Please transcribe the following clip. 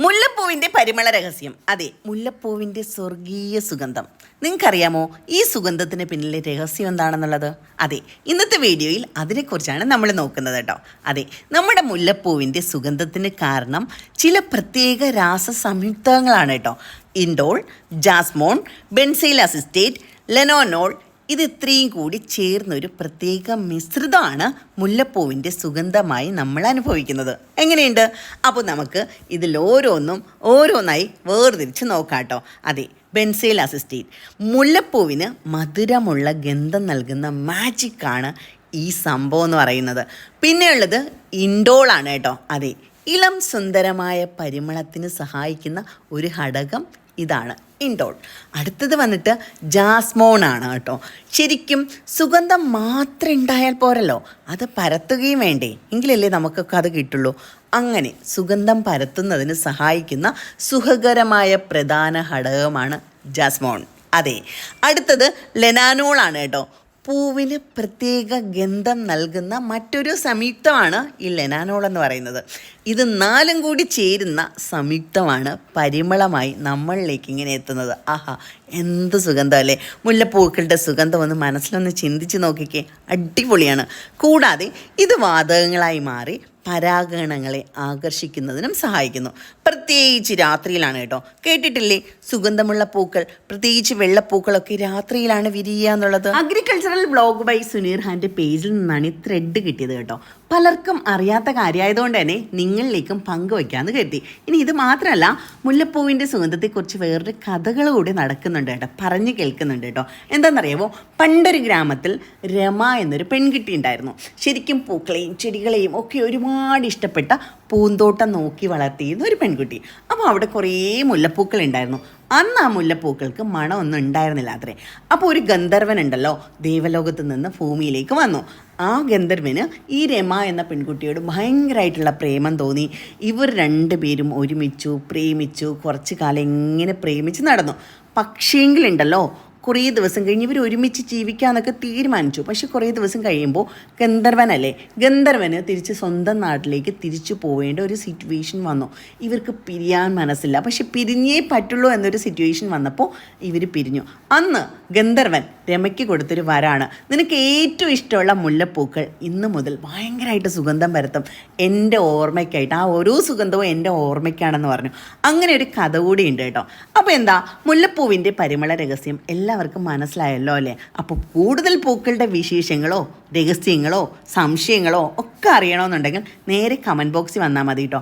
മുല്ലപ്പൂവിൻ്റെ പരിമള രഹസ്യം. അതെ, മുല്ലപ്പൂവിൻ്റെ സ്വർഗീയ സുഗന്ധം. നിങ്ങൾക്കറിയാമോ ഈ സുഗന്ധത്തിന് പിന്നിലെ രഹസ്യം എന്താണെന്നുള്ളത്? അതെ, ഇന്നത്തെ വീഡിയോയിൽ അതിനെക്കുറിച്ചാണ് നമ്മൾ നോക്കുന്നത് കേട്ടോ. അതെ, നമ്മുടെ മുല്ലപ്പൂവിൻ്റെ സുഗന്ധത്തിന് കാരണം ചില പ്രത്യേക രാസസംയുക്തങ്ങളാണ് കേട്ടോ. ഇൻഡോൾ, ജാസ്മോൺ, ബെൻസൈൽ അസിറ്റേറ്റ്, ലെനോനോൾ, ഇത് ഇത്രയും കൂടി ചേർന്നൊരു പ്രത്യേക മിശ്രിതമാണ് മുല്ലപ്പൂവിൻ്റെ സുഗന്ധമായി നമ്മൾ അനുഭവിക്കുന്നത്. എങ്ങനെയുണ്ട്? അപ്പോൾ നമുക്ക് ഇതിലോരോന്നും ഓരോന്നായി വേർതിരിച്ച് നോക്കാം കേട്ടോ. അതെ, ബെൻസൈൽ അസിറ്റേറ്റ് മുല്ലപ്പൂവിന് മധുരമുള്ള ഗന്ധം നൽകുന്ന മാജിക്കാണ് ഈ സംഭവം എന്ന് പറയുന്നത്. പിന്നെയുള്ളത് ഇൻഡോളാണ് കേട്ടോ. അതെ, ഇളം സുന്ദരമായ പരിമളത്തിന് സഹായിക്കുന്ന ഒരു ഘടകം ഇതാണ് ഇൻഡോൾ. അടുത്തത് വന്നിട്ട് ജാസ്മോൺ ആണ് കേട്ടോ. ശരിക്കും സുഗന്ധം മാത്രം ഉണ്ടായാൽ പോരല്ലോ, അത് പരത്തുകയും വേണ്ടേ, എങ്കിലല്ലേ നമുക്കൊക്കെ അത് കിട്ടുള്ളൂ. അങ്ങനെ സുഗന്ധം പരത്തുന്നതിന് സഹായിക്കുന്ന സുഖകരമായ പ്രധാന ഘടകമാണ് ജാസ്മോൺ. അതെ, അടുത്തത് ലെനാനോൾ ആണ് കേട്ടോ. പൂവിന് പ്രത്യേക ഗന്ധം നൽകുന്ന മറ്റൊരു സംയുക്തമാണ് ഈ ലെനാനോൾ എന്ന് പറയുന്നത്. ഇത് നാലും കൂടി ചേരുന്ന സംയുക്തമാണ് പരിമളമായി നമ്മളിലേക്ക് ഇങ്ങനെ എത്തുന്നത്. ആഹാ, എന്ത് സുഗന്ധം അല്ലേ! മുല്ലപ്പൂക്കളുടെ സുഗന്ധം ഒന്ന് മനസ്സിലൊന്ന് ചിന്തിച്ച് നോക്കിക്കേ, അടിപൊളിയാണ്. കൂടാതെ ഇത് വാതകങ്ങളായി മാറി പരാഗണങ്ങളെ ആകർഷിക്കുന്നതിനും സഹായിക്കുന്നു. പ്രത്യേകിച്ച് രാത്രിയിലാണ് കേട്ടോ. കേട്ടിട്ടില്ലേ, സുഗന്ധമുള്ള പൂക്കൾ, പ്രത്യേകിച്ച് വെള്ളപ്പൂക്കളൊക്കെ രാത്രിയിലാണ് വിരിയുക എന്നുള്ളത്. അഗ്രികൾച്ചറൽ വ്ലോഗ് ബൈ സുനീർ ഖാൻ്റെ പേജിൽ നിന്നാണ് ഈ ത്രെഡ് കിട്ടിയത് കേട്ടോ. പലർക്കും അറിയാത്ത കാര്യമായതുകൊണ്ട് തന്നെ നിങ്ങളിലേക്കും പങ്കുവയ്ക്കാമെന്ന് കരുതി. ഇനി ഇത് മാത്രമല്ല, മുല്ലപ്പൂവിൻ്റെ സുഗന്ധത്തെക്കുറിച്ച് വേറൊരു കഥകൾ കൂടി നടക്കുന്നുണ്ട് കേട്ടോ, പറഞ്ഞു കേൾക്കുന്നുണ്ട് കേട്ടോ. എന്താണെന്നറിയാമോ, പണ്ടൊരു ഗ്രാമത്തിൽ രമ എന്നൊരു പെൺകുട്ടി ഉണ്ടായിരുന്നു. ശരിക്കും പൂക്കളെയും ചെടികളെയും ഒക്കെ ഒരുപാട് ഇഷ്ടപ്പെട്ട പൂന്തോട്ടം നോക്കി വളർത്തിയിരുന്ന ഒരു പെൺകുട്ടി. അപ്പോൾ അവിടെ കുറേ മുല്ലപ്പൂക്കൾ ഉണ്ടായിരുന്നു. അന്ന് ആ മുല്ലപ്പൂക്കൾക്ക് മണമൊന്നും ഉണ്ടായിരുന്നില്ല അത്രേ. അപ്പോൾ ഒരു ഗന്ധർവൻ ഉണ്ടല്ലോ, ദേവലോകത്ത് നിന്ന് ഭൂമിയിലേക്ക് വന്നു. ആ ഗന്ധർവന് ഈ രമ എന്ന പെൺകുട്ടിയോട് ഭയങ്കരമായിട്ടുള്ള പ്രേമം തോന്നി. ഇവർ രണ്ടുപേരും ഒരുമിച്ചു, പ്രേമിച്ചു, കുറച്ച് കാലം എങ്ങനെ പ്രേമിച്ച് നടന്നു. പക്ഷേങ്കിലുണ്ടല്ലോ, കുറേ ദിവസം കഴിഞ്ഞ് ഇവർ ഒരുമിച്ച് ജീവിക്കാമെന്നൊക്കെ തീരുമാനിച്ചു. പക്ഷെ കുറേ ദിവസം കഴിയുമ്പോൾ ഗന്ധർവന് തിരിച്ച് സ്വന്തം നാട്ടിലേക്ക് തിരിച്ചു പോവേണ്ട ഒരു സിറ്റുവേഷൻ വന്നു. ഇവർക്ക് പിരിയാൻ മനസ്സില്ല, പക്ഷെ പിരിഞ്ഞേ പറ്റുള്ളൂ എന്നൊരു സിറ്റുവേഷൻ വന്നപ്പോൾ ഇവർ പിരിഞ്ഞു. അന്ന് ഗന്ധർവൻ രമയ്ക്ക് കൊടുത്തൊരു വരാണ്, നിനക്ക് ഏറ്റവും ഇഷ്ടമുള്ള മുല്ലപ്പൂക്കൾ ഇന്ന് മുതൽ ഭയങ്കരമായിട്ട് സുഗന്ധം പരത്തും, എൻ്റെ ഓർമ്മയ്ക്കായിട്ട്. ആ ഓരോ സുഗന്ധവും എൻ്റെ ഓർമ്മയ്ക്കാണെന്ന് പറഞ്ഞു. അങ്ങനെ ഒരു കഥ കൂടി ഉണ്ട് കേട്ടോ. അപ്പോൾ എന്താ, മുല്ലപ്പൂവിൻ്റെ പരിമള രഹസ്യം എല്ലാവർക്കും മനസ്സിലായല്ലോ അല്ലേ? അപ്പോൾ കൂടുതൽ പൂക്കളുടെ വിശേഷങ്ങളോ രഹസ്യങ്ങളോ സംശയങ്ങളോ ഒക്കെ അറിയണമെന്നുണ്ടെങ്കിൽ നേരെ കമൻറ്റ് ബോക്സിൽ വന്നാൽ മതി കേട്ടോ.